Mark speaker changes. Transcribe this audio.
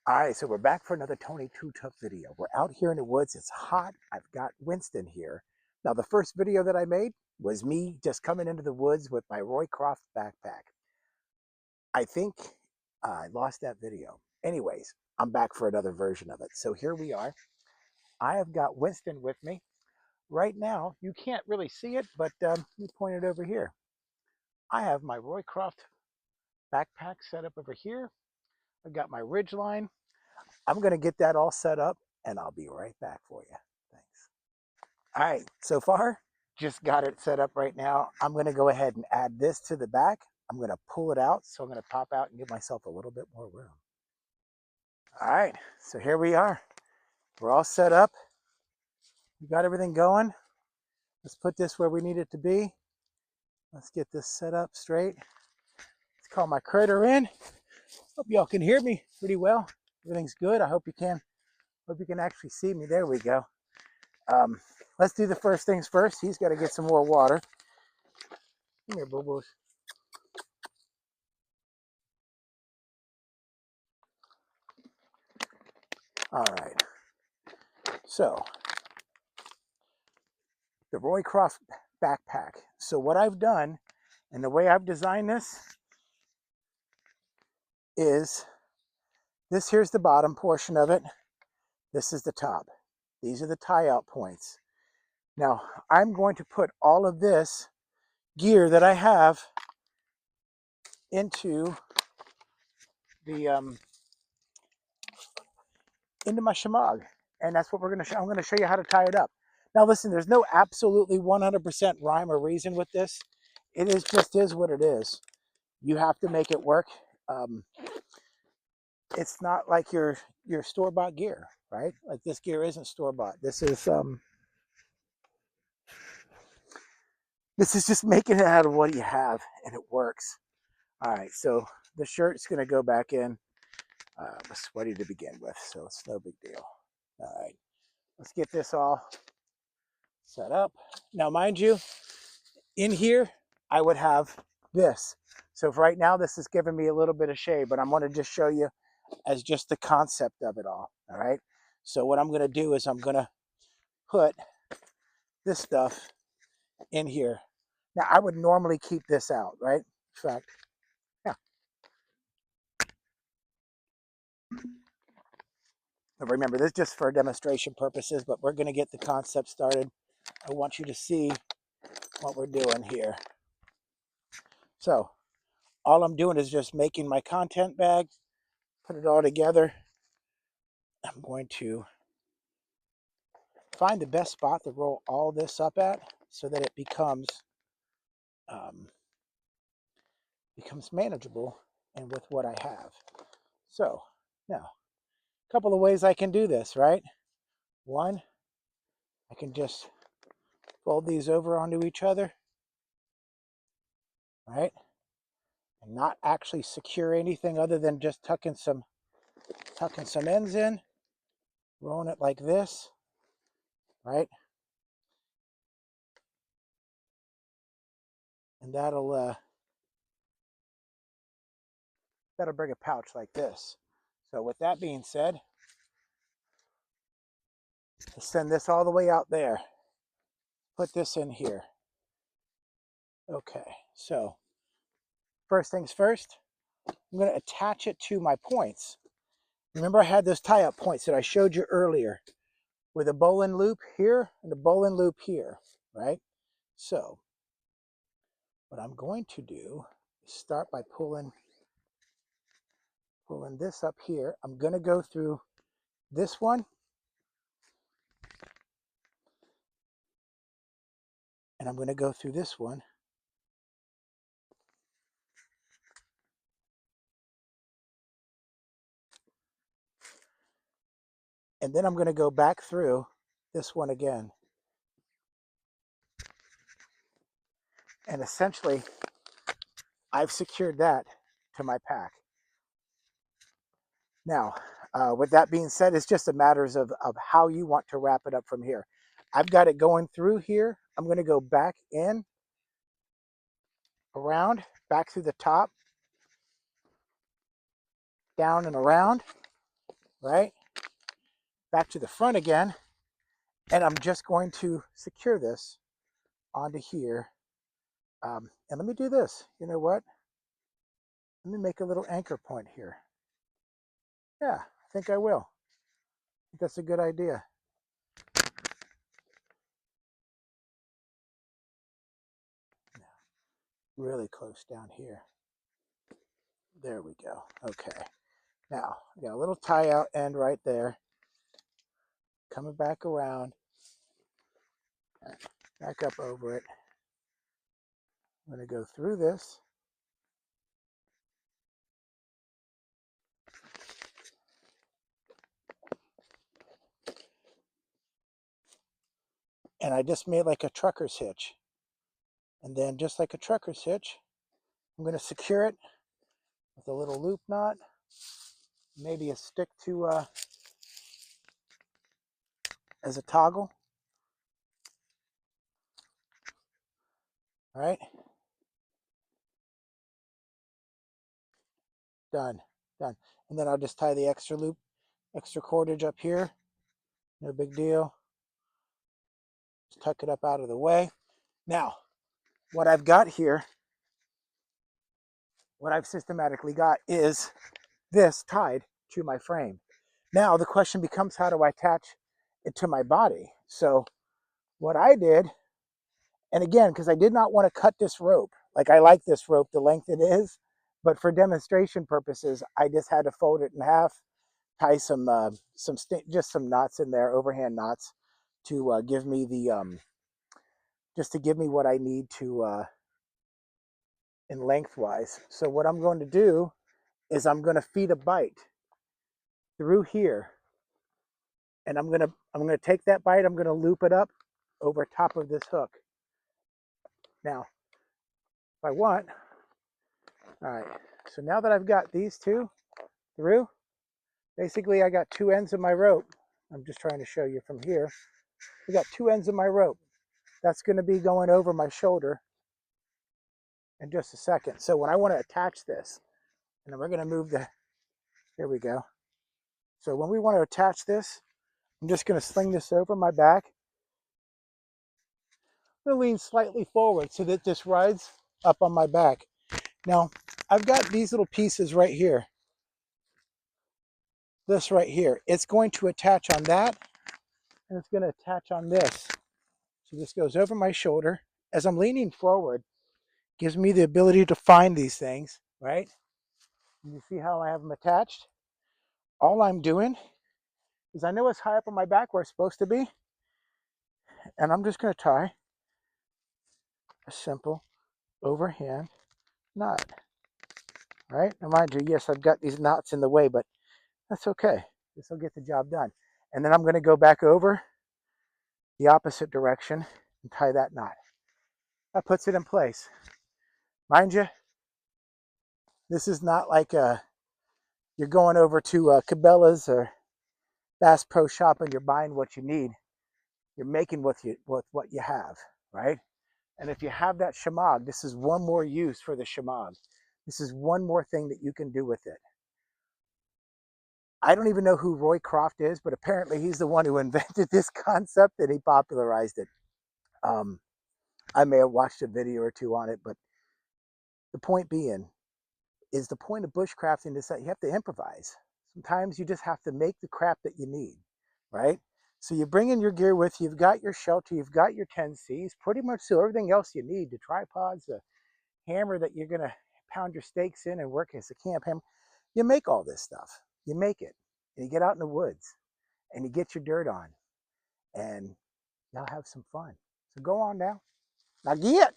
Speaker 1: All right, so we're back for another Tony Too Tough video. We're out here in the woods. It's hot. I've got Winston here. Now, the first video that I made was me just coming into the woods with my Croft backpack. I think I lost that video. Anyways, I'm back for another version of it. So here we are. I have got Winston with me. Right now, you can't really see it, but let me point it over here. I have my Croft backpack set up over here. I've got my ridge line. I'm going to get that all set up and I'll be right back for you. Thanks. All right, so far, just got it set up right now. I'm going to go ahead and add this to the back. I'm going to pull it out, so I'm going to pop out and give myself a little bit more room. All right, so here we are. We're all set up. We got everything going. Let's put this where we need it to be. Let's get this set up straight. Let's call my critter in. Hope y'all can hear me pretty well. Everything's good. I hope you can. Hope you can actually see me. There we go. Let's do the first things first. He's got to get some more water. Come here, boo-boos. All right. So, the Croft backpack. So what I've done, and the way I've designed this, is this here's the bottom portion of it. This is the top. These are the tie-out points. Now, I'm going to put all of this gear that I have into the into my shemagh, and that's what we're going to show. I'm going to show you how to tie it up. Now, listen, there's no absolutely 100% rhyme or reason with this. It is just is what it is. You have to make it work. It's not like your store-bought gear, right? Like this gear isn't store-bought. This is just making it out of what you have, and it works. All right, so the shirt's going to go back in. I'm sweaty to begin with, so it's no big deal. All right, let's get this all set up. Now, mind you, in here, I would have this. So for right now, this is giving me a little bit of shade, but I'm going to just show you as just the concept of it all right? So what I'm going to do is I'm going to put this stuff in here. Now, I would normally keep this out, right? In fact, yeah. But remember, this is just for demonstration purposes, but we're going to get the concept started. I want you to see what we're doing here. So all I'm doing is just making my content bag, put it all together. I'm going to find the best spot to roll all this up at so that it becomes manageable and with what I have. So now, a couple of ways I can do this, right? One, I can just fold these over onto each other, right? And not actually secure anything other than just tucking some ends in, rolling it like this, right? And that'll bring a pouch like this. So with that being said, let's send this all the way out there. Put this in here. Okay, so first things first, I'm going to attach it to my points. Remember I had those tie-up points that I showed you earlier with a bowline loop here and a bowline loop here, right? So what I'm going to do is start by pulling this up here. I'm going to go through this one, and I'm going to go through this one. And then I'm going to go back through this one again. And essentially, I've secured that to my pack. Now, with that being said, it's just a matter of how you want to wrap it up from here. I've got it going through here. I'm going to go back in, around, back through the top, down and around. right? Back to the front again. And I'm just going to secure this onto here. And let me do this. You know what? Let me make a little anchor point here. Yeah, I think I will. I think that's a good idea. Really close down here. There we go. Okay. Now, I got a little tie out end right there. Coming back around. Back up over it. I'm going to go through this. And I just made like a trucker's hitch. And then just like a trucker's hitch, I'm going to secure it with a little loop knot. Maybe a stick to as a toggle. All right. Done. Done. And then I'll just tie the extra loop, extra cordage up here. No big deal. Just tuck it up out of the way. Now, what I've got here, what I've systematically got is this tied to my frame. Now the question becomes, how do I attach it to my body? So what I did, and again, because I did not want to cut this rope, like I like this rope the length it is, but for demonstration purposes, I just had to fold it in half, tie just some knots in there, overhand knots, to give me the just to give me what I need to in lengthwise. So what I'm going to do is I'm going to feed a bite through here, and I'm gonna take that bite. I'm gonna loop it up over top of this hook. Now, if I want, all right. So now that I've got these two through, basically I got two ends of my rope. I'm just trying to show you from here. I got two ends of my rope. That's going to be going over my shoulder in just a second. So when I want to attach this, and then we're going to move here we go. So when we want to attach this, I'm just going to sling this over my back. I'm going to lean slightly forward so that this rides up on my back. Now, I've got these little pieces right here. This right here. It's going to attach on that, and it's going to attach on this. So this goes over my shoulder. As I'm leaning forward, gives me the ability to find these things, right? And you see how I have them attached? All I'm doing is I know it's high up on my back where it's supposed to be, and I'm just going to tie a simple overhand knot, right? Now mind you, yes, I've got these knots in the way, but that's okay. This will get the job done. And then I'm going to go back over the opposite direction and tie that knot. That puts it in place. Mind you, this is not like you're going over to Cabela's or Bass Pro Shop and you're buying what you need. You're making with what you have, right? And if you have that shamag, this is one more use for the shamag. This is one more thing that you can do with it. I don't even know who Roy Croft is, but apparently he's the one who invented this concept and he popularized it. I may have watched a video or two on it, but the point being is the point of bushcrafting is that you have to improvise. Sometimes you just have to make the crap that you need, right? So you bring in your gear with you, you've got your shelter, you've got your 10Cs, pretty much so everything else you need, the tripods, the hammer that you're gonna pound your steaks in and work as a camp hammer. You make all this stuff. You make it. And you get out in the woods and you get your dirt on and y'all have some fun. So go on now. Now get.